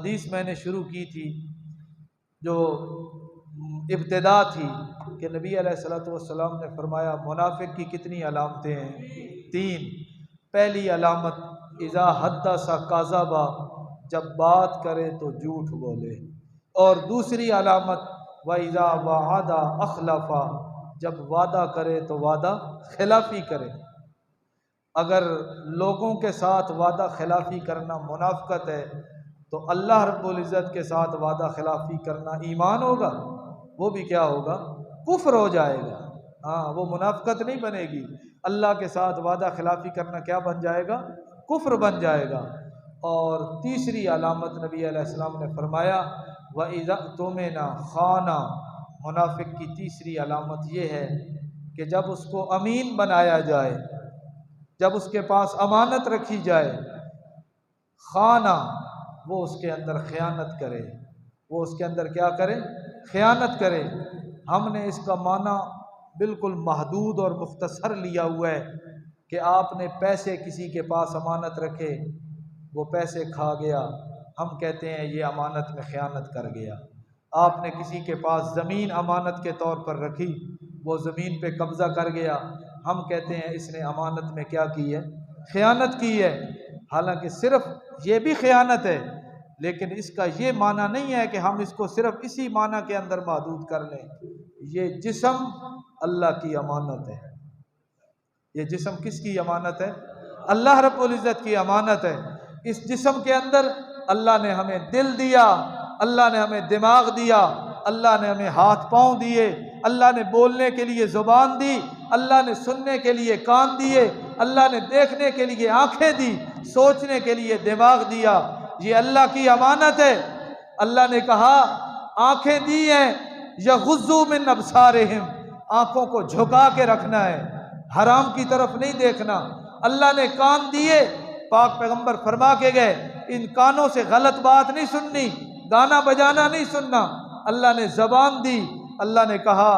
حدیث میں نے شروع کی تھی، جو ابتدا تھی، کہ نبی علیہ الصلوۃ والسلام نے فرمایا منافق کی کتنی علامتیں ہیں؟ 3۔ پہلی علامت اذا حدث کذب، جب بات کرے تو جھوٹ بولے، اور دوسری علامت واذا وعد اخلف، جب وعدہ کرے تو وعدہ خلافی کرے۔ اگر لوگوں کے ساتھ وعدہ خلافی کرنا منافقت ہے تو اللہ رب العزت کے ساتھ وعدہ خلافی کرنا ایمان ہوگا؟ وہ بھی کیا ہوگا؟ کفر ہو جائے گا۔ ہاں، وہ منافقت نہیں بنے گی۔ اللہ کے ساتھ وعدہ خلافی کرنا کیا بن جائے گا؟ کفر بن جائے گا۔ اور تیسری علامت نبی علیہ السلام نے فرمایا وَإِذَا اؤْتُمِنَ خَانَ، منافق کی تیسری علامت یہ ہے کہ جب اس کو امین بنایا جائے، جب اس کے پاس امانت رکھی جائے، خانہ، وہ اس کے اندر خیانت کرے۔ وہ اس کے اندر کیا کرے؟ خیانت کرے۔ ہم نے اس کا معنی بالکل محدود اور مختصر لیا ہوا ہے کہ آپ نے پیسے کسی کے پاس امانت رکھے، وہ پیسے کھا گیا، ہم کہتے ہیں یہ امانت میں خیانت کر گیا۔ آپ نے کسی کے پاس زمین امانت کے طور پر رکھی، وہ زمین پہ قبضہ کر گیا، ہم کہتے ہیں اس نے امانت میں کیا کی ہے؟ خیانت کی ہے۔ حالانکہ صرف یہ بھی خیانت ہے، لیکن اس کا یہ معنی نہیں ہے کہ ہم اس کو صرف اسی معنی کے اندر محدود کر لیں۔ یہ جسم اللہ کی امانت ہے۔ یہ جسم کس کی امانت ہے؟ اللہ رب العزت کی امانت ہے۔ اس جسم کے اندر اللہ نے ہمیں دل دیا، اللہ نے ہمیں دماغ دیا، اللہ نے ہمیں ہاتھ پاؤں دیے، اللہ نے بولنے کے لیے زبان دی، اللہ نے سننے کے لیے کان دیے، اللہ نے دیکھنے کے لیے آنکھیں دی، سوچنے کے لیے دماغ دیا۔ یہ اللہ کی امانت ہے۔ اللہ نے کہا آنکھیں دی ہیں یغضوا من ابصارہم، آنکھوں کو جھکا کے رکھنا ہے، حرام کی طرف نہیں دیکھنا۔ اللہ نے کان دیے، پاک پیغمبر فرما کے گئے ان کانوں سے غلط بات نہیں سننی، گانا بجانا نہیں سننا۔ اللہ نے زبان دی، اللہ نے کہا،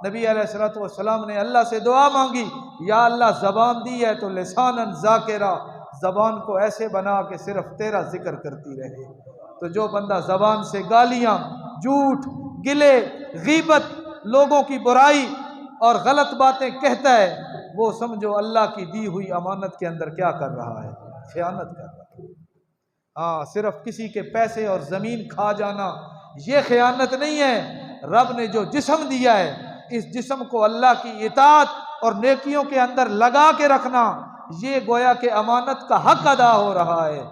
نبی علیہ الصلوۃ والسلام نے اللہ سے دعا مانگی، یا اللہ زبان دی ہے تو لسانا ذاکرا، زبان کو ایسے بنا کہ صرف تیرا ذکر کرتی رہے۔ تو جو بندہ زبان سے گالیاں، جھوٹ، گلے، غیبت، لوگوں کی برائی اور غلط باتیں کہتا ہے، وہ سمجھو اللہ کی دی ہوئی امانت کے اندر کیا کر رہا ہے؟ خیانت کر رہا ہے۔ ہاں، صرف کسی کے پیسے اور زمین کھا جانا یہ خیانت نہیں ہے۔ رب نے جو جسم دیا ہے، اس جسم کو اللہ کی اطاعت اور نیکیوں کے اندر لگا کے رکھنا، یہ گویا کہ امانت کا حق ادا ہو رہا ہے۔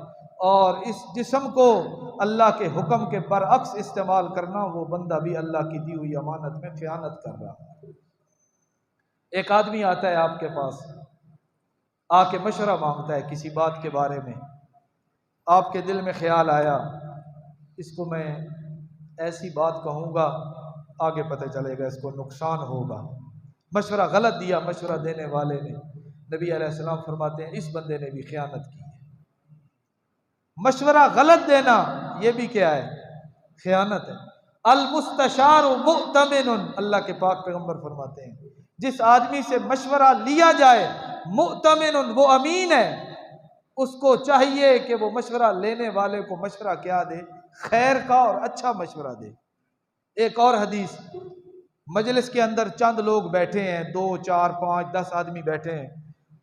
اور اس جسم کو اللہ کے حکم کے برعکس استعمال کرنا، وہ بندہ بھی اللہ کی دی ہوئی امانت میں خیانت کر رہا ہے۔ ایک آدمی آتا ہے آپ کے پاس، آ کے مشورہ مانگتا ہے کسی بات کے بارے میں، آپ کے دل میں خیال آیا اس کو میں ایسی بات کہوں گا آگے پتہ چلے گا اس کو نقصان ہوگا، مشورہ غلط دیا مشورہ دینے والے نے۔ نبی علیہ السلام فرماتے ہیں اس بندے نے بھی خیانت کی ہے۔ مشورہ غلط دینا یہ بھی کیا ہے؟ خیانت ہے۔ المستشار مؤتمن، اللہ کے پاک پیغمبر فرماتے ہیں جس آدمی سے مشورہ لیا جائے، مؤتمن، وہ امین ہے، اس کو چاہیے کہ وہ مشورہ لینے والے کو مشورہ کیا دے؟ خیر کا اور اچھا مشورہ دے۔ ایک اور حدیث، مجلس کے اندر چند لوگ بیٹھے ہیں، 2، 4، 5، 10 آدمی بیٹھے ہیں،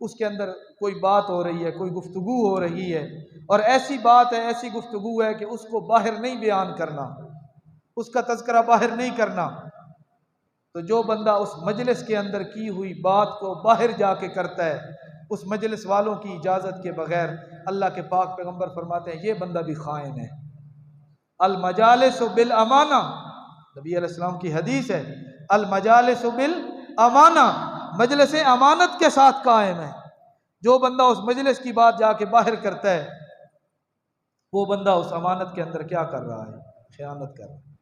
اس کے اندر کوئی بات ہو رہی ہے، کوئی گفتگو ہو رہی ہے، اور ایسی بات ہے، ایسی گفتگو ہے کہ اس کو باہر نہیں بیان کرنا، اس کا تذکرہ باہر نہیں کرنا۔ تو جو بندہ اس مجلس کے اندر کی ہوئی بات کو باہر جا کے کرتا ہے، اس مجلس والوں کی اجازت کے بغیر، اللہ کے پاک پیغمبر فرماتے ہیں یہ بندہ بھی خائن ہے۔ المجالس بالامانہ، نبی علیہ السلام کی حدیث ہے، المجالس بالامانہ، مجلس امانت کے ساتھ قائم ہے۔ جو بندہ اس مجلس کی بات جا کے باہر کرتا ہے، وہ بندہ اس امانت کے اندر کیا کر رہا ہے؟ خیانت کر رہا ہے۔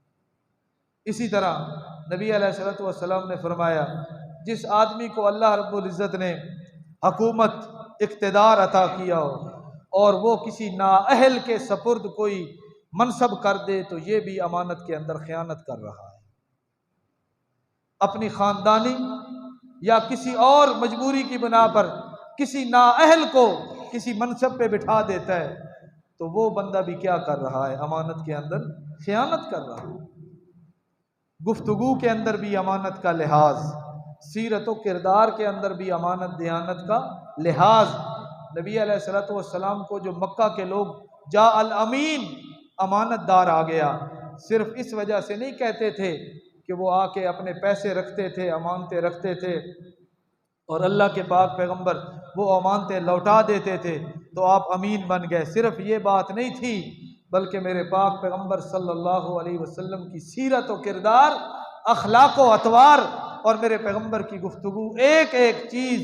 اسی طرح نبی علیہ الصلوۃ والسلام نے فرمایا جس آدمی کو اللہ رب العزت نے حکومت، اقتدار عطا کیا ہو اور وہ کسی نااہل کے سپرد کوئی منصب کر دے تو یہ بھی امانت کے اندر خیانت کر رہا ہے۔ اپنی خاندانی یا کسی اور مجبوری کی بنا پر کسی نااہل کو کسی منصب پہ بٹھا دیتا ہے تو وہ بندہ بھی کیا کر رہا ہے؟ امانت کے اندر خیانت کر رہا ہے۔ گفتگو کے اندر بھی امانت کا لحاظ، سیرت و کردار کے اندر بھی امانت دیانت کا لحاظ۔ نبی علیہ الصلوۃ والسلام کو جو مکہ کے لوگ جاء الامین، امانت دار آ گیا، صرف اس وجہ سے نہیں کہتے تھے کہ وہ آ کے اپنے پیسے رکھتے تھے، امانتیں رکھتے تھے اور اللہ کے پاک پیغمبر وہ امانتیں لوٹا دیتے تھے تو آپ امین بن گئے، صرف یہ بات نہیں تھی، بلکہ میرے پاک پیغمبر صلی اللہ علیہ وسلم کی سیرت و کردار، اخلاق و اطوار اور میرے پیغمبر کی گفتگو ایک ایک چیز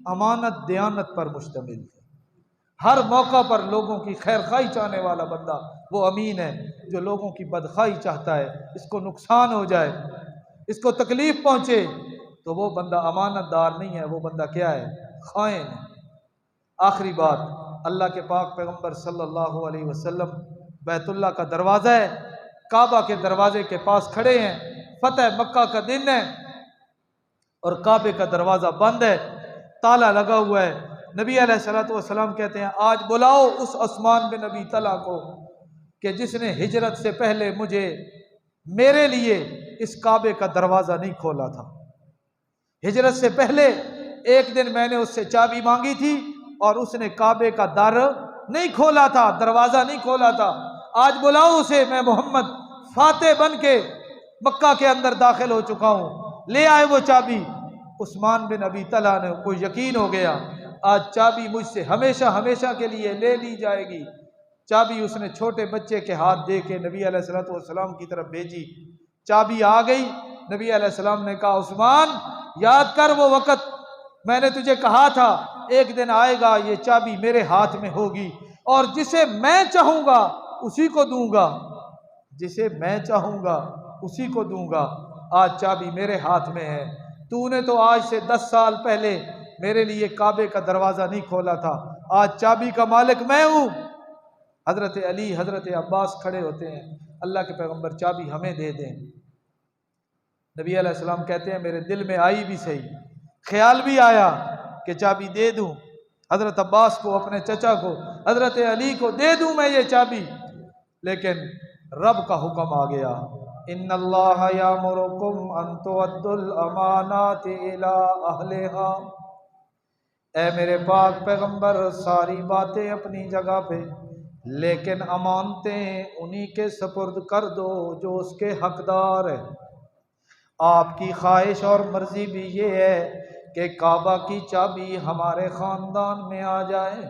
امانت دیانت پر مشتمل تھی۔ ہر موقع پر لوگوں کی خیر خواہی چاہنے والا بندہ وہ امین ہے، جو لوگوں کی بدخواہی چاہتا ہے، اس کو نقصان ہو جائے، اس کو تکلیف پہنچے، تو وہ بندہ امانت دار نہیں ہے، وہ بندہ کیا ہے؟ خائن ہے۔ آخری بات، اللہ کے پاک پیغمبر صلی اللہ علیہ وسلم بیت اللہ کا دروازہ ہے، کعبہ کے دروازے کے پاس کھڑے ہیں، فتح مکہ کا دن ہے اور کعبے کا دروازہ بند ہے، تالا لگا ہوا ہے۔ نبی علیہ الصلوۃ والسلام کہتے ہیں آج بلاؤ اس عثمان بن ابی طلحہ کو کہ جس نے ہجرت سے پہلے مجھے میرے لیے اس کعبے کا دروازہ نہیں کھولا تھا۔ ہجرت سے پہلے ایک دن میں نے اس سے چابی مانگی تھی اور اس نے کعبے کا در نہیں کھولا تھا، دروازہ نہیں کھولا تھا۔ آج بلاؤ اسے، میں محمد فاتح بن کے مکہ کے اندر داخل ہو چکا ہوں، لے آئے وہ چابی۔ عثمان بن ابی طلحہ نے کو یقین ہو گیا آج چابی مجھ سے ہمیشہ ہمیشہ کے لیے لے لی جائے گی۔ چابی اس نے چھوٹے بچے کے ہاتھ دے کے نبی علیہ الصلوۃ والسلام کی طرف بھیجی، چابی آ گئی۔ نبی علیہ السلام نے کہا عثمان یاد کر وہ وقت، میں نے تجھے کہا تھا ایک دن آئے گا یہ چابی میرے ہاتھ میں ہوگی اور جسے میں چاہوں گا اسی کو دوں گا، جسے میں چاہوں گا اسی کو دوں گا۔ آج چابی میرے ہاتھ میں ہے، تو نے تو آج سے 10 سال پہلے میرے لیے کعبے کا دروازہ نہیں کھولا تھا، آج چابی کا مالک میں ہوں۔ حضرت علی، حضرت عباس کھڑے ہوتے ہیں، اللہ کے پیغمبر چابی ہمیں دے دیں۔ نبی علیہ السلام کہتے ہیں میرے دل میں آئی بھی صحیح، خیال بھی آیا کہ چابی دے دوں حضرت عباس کو، اپنے چچا کو، حضرت علی کو دے دوں میں یہ چابی، لیکن رب کا حکم آ گیا، ان اللہ یامرکم ان تؤدوا الامانات الی اہلھا۔ اے میرے پاک پیغمبر ساری باتیں اپنی جگہ پہ، لیکن امانتیں انہی کے سپرد کر دو جو اس کے حقدار ہیں۔ آپ کی خواہش اور مرضی بھی یہ ہے کہ کعبہ کی چابی ہمارے خاندان میں آ جائے،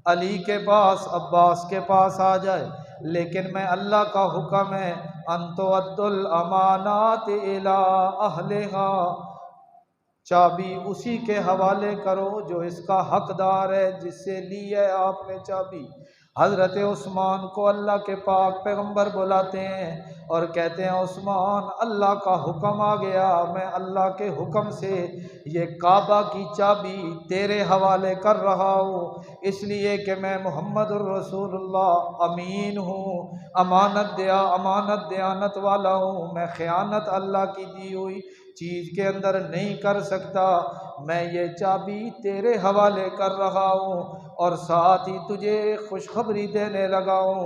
علی کے پاس، عباس کے پاس آ جائے، لیکن میں اللہ کا حکم ہے ان تؤدوا الامانات الی اہلھا، چابی اسی کے حوالے کرو جو اس کا حقدار ہے، جس سے لی ہے آپ نے چابی۔ حضرت عثمان کو اللہ کے پاک پیغمبر بلاتے ہیں اور کہتے ہیں عثمان اللہ کا حکم آ گیا، میں اللہ کے حکم سے یہ کعبہ کی چابی تیرے حوالے کر رہا ہوں، اس لیے کہ میں محمد الرسول اللہ امین ہوں، امانت دیانت والا ہوں، میں خیانت اللہ کی دی ہوئی چیز کے اندر نہیں کر سکتا، میں یہ چابی تیرے حوالے کر رہا ہوں اور ساتھ ہی تجھے خوشخبری دینے لگا ہوں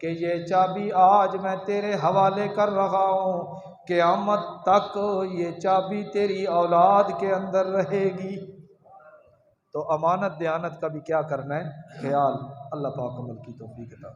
کہ یہ چابی آج میں تیرے حوالے کر رہا ہوں، قیامت تک یہ چابی تیری اولاد کے اندر رہے گی۔ تو امانت دیانت کا بھی کیا کرنا ہے؟ خیال۔ اللہ پاک عمل کی توفیق عطا۔